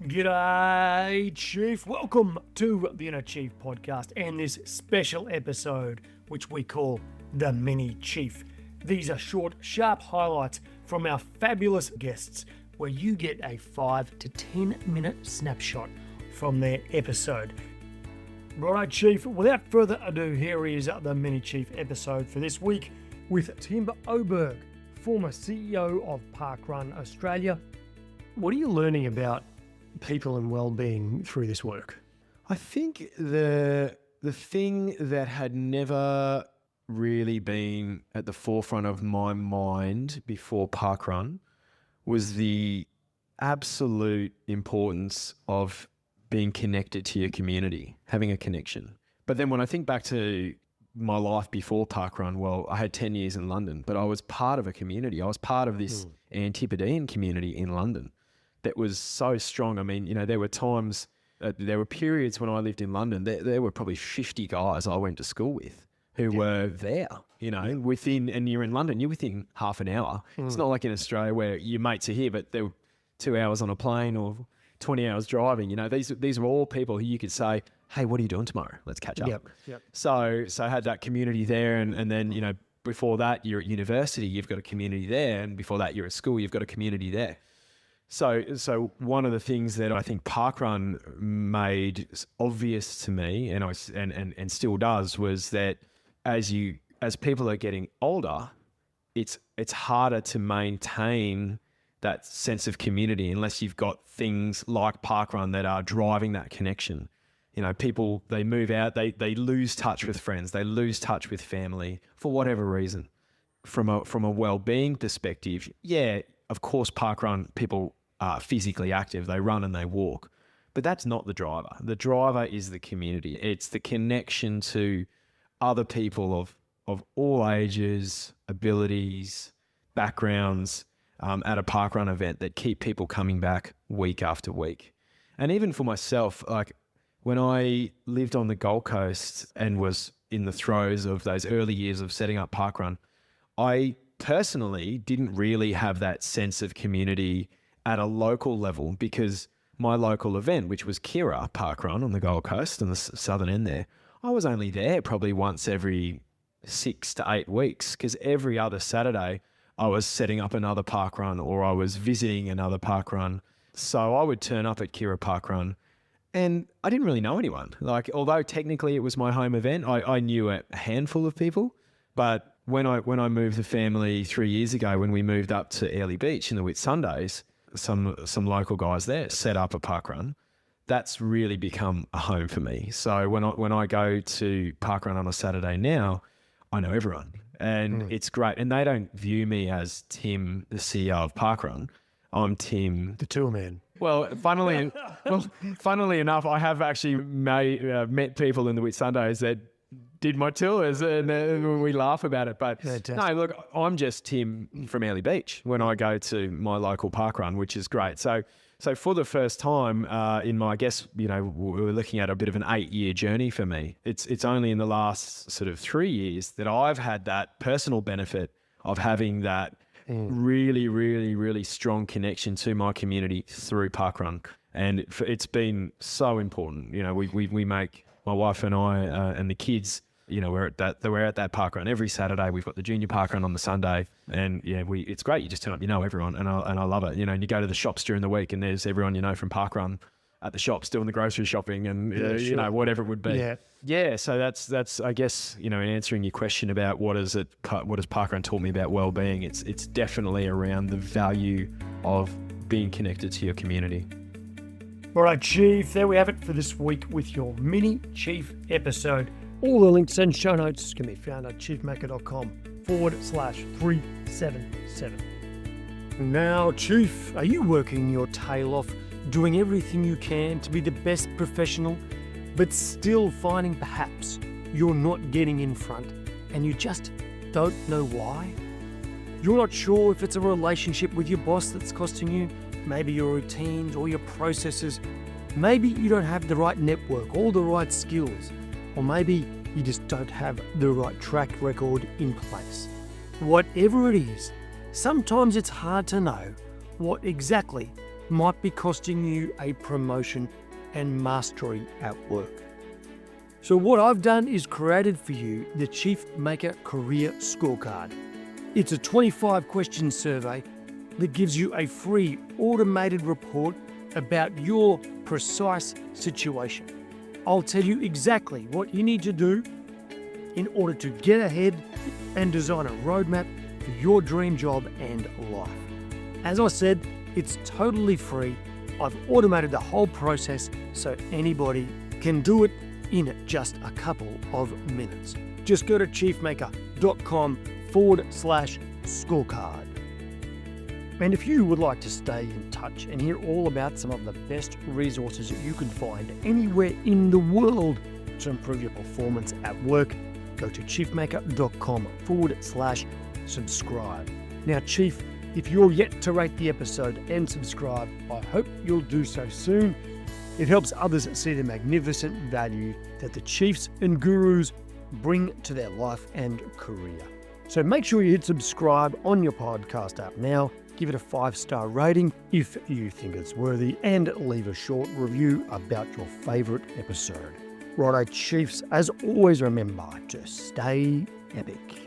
G'day, Chief. Welcome to the Inner Chief podcast and this special episode, which we call The Mini Chief. These are short, sharp highlights from our fabulous guests, where you get a 5 to 10 minute snapshot from their episode. Righto, Chief. Without further ado, here is the Mini Chief episode for this week with Tim Oberg, former CEO of Parkrun Australia. What are you learning about people and well-being through this work? I think the thing that had never really been at the forefront of my mind before Parkrun was the absolute importance of being connected to your community, having a connection. But then when I think back to my life before Parkrun, well, I had 10 years in London, but I was part of a community. I was part of this Antipodean community in London that was so strong. I mean, you know, there were times, there were periods when I lived in London, there were probably 50 guys I went to school with who were there, you know, within, and you're in London, you're within half an hour. It's not like in Australia where your mates are here, but they're 2 hours on a plane or 20 hours driving. You know, these are all people who you could say, hey, what are you doing tomorrow? Let's catch up. Yep. So I had that community there, and then, you know, before that you're at university, you've got a community there, and before that you're at school, you've got a community there. So one of the things that I think Parkrun made obvious to me, and still does, was that as people are getting older, it's harder to maintain that sense of community unless you've got things like Parkrun that are driving that connection. You know, people, they move out, they lose touch with friends, they lose touch with family for whatever reason. From a well-being perspective, yeah, of course, Parkrun people are physically active, they run and they walk, but that's not the driver. The driver is the community. It's the connection to other people of all ages, abilities, backgrounds at a Parkrun event that keep people coming back week after week. And even for myself, like when I lived on the Gold Coast and was in the throes of those early years of setting up Parkrun, I personally didn't really have that sense of community at a local level, because my local event, which was Kira Parkrun on the Gold Coast and the southern end there, I was only there probably once every 6 to 8 weeks, because every other Saturday I was setting up another Parkrun or I was visiting another Parkrun. So I would turn up at Kira Parkrun and I didn't really know anyone. Like, although technically it was my home event, I knew a handful of people. But when I moved the family 3 years ago, when we moved up to Airlie Beach in the Whitsundays, some local guys there set up a Parkrun. That's really become a home for me. So when I go to Parkrun on a Saturday now, I know everyone, and it's great. And they don't view me as Tim, the CEO of Parkrun. I'm Tim, The tour man. Well, funnily enough, I have actually met people in the Whitsundays that did my tours, and we laugh about it. But no, look, I'm just Tim from Airlie Beach when I go to my local Parkrun, which is great. So for the first time in my, I guess, you know, we're looking at a bit of an 8-year journey for me. It's only in the last sort of 3 years that I've had that personal benefit of having that really, really, really strong connection to my community through Parkrun. And it's been so important. You know, we make, my wife and I and the kids, you know, we're at that Parkrun every Saturday. We've got the junior Parkrun on the Sunday, and yeah, it's great. You just turn up, you know everyone, and I love it. You know, and you go to the shops during the week, and there's everyone you know from Parkrun at the shops doing the grocery shopping, and you know, whatever it would be. Yeah. So that's I guess, you know, in answering your question about what has Parkrun taught me about well-being, it's definitely around the value of being connected to your community. All right, Chief, there we have it for this week with your Mini Chief episode. All the links and show notes can be found at chiefmaker.com/377. Now, Chief, are you working your tail off, doing everything you can to be the best professional, but still finding perhaps you're not getting in front and you just don't know why? You're not sure if it's a relationship with your boss that's costing you, maybe your routines or your processes. Maybe you don't have the right network or the right skills, or maybe you just don't have the right track record in place. Whatever it is, sometimes it's hard to know what exactly might be costing you a promotion and mastery at work. So what I've done is created for you the Chief Maker Career Scorecard. It's a 25-question survey that gives you a free automated report about your precise situation. I'll tell you exactly what you need to do in order to get ahead and design a roadmap for your dream job and life. As I said, it's totally free. I've automated the whole process so anybody can do it in just a couple of minutes. Just go to chiefmaker.com/scorecard. And if you would like to stay in touch and hear all about some of the best resources that you can find anywhere in the world to improve your performance at work, go to chiefmaker.com/subscribe. Now, Chief, if you're yet to rate the episode and subscribe, I hope you'll do so soon. It helps others see the magnificent value that the chiefs and gurus bring to their life and career. So make sure you hit subscribe on your podcast app now, give it a 5-star rating if you think it's worthy, and leave a short review about your favorite episode. Righto, Chiefs, as always, remember to stay epic.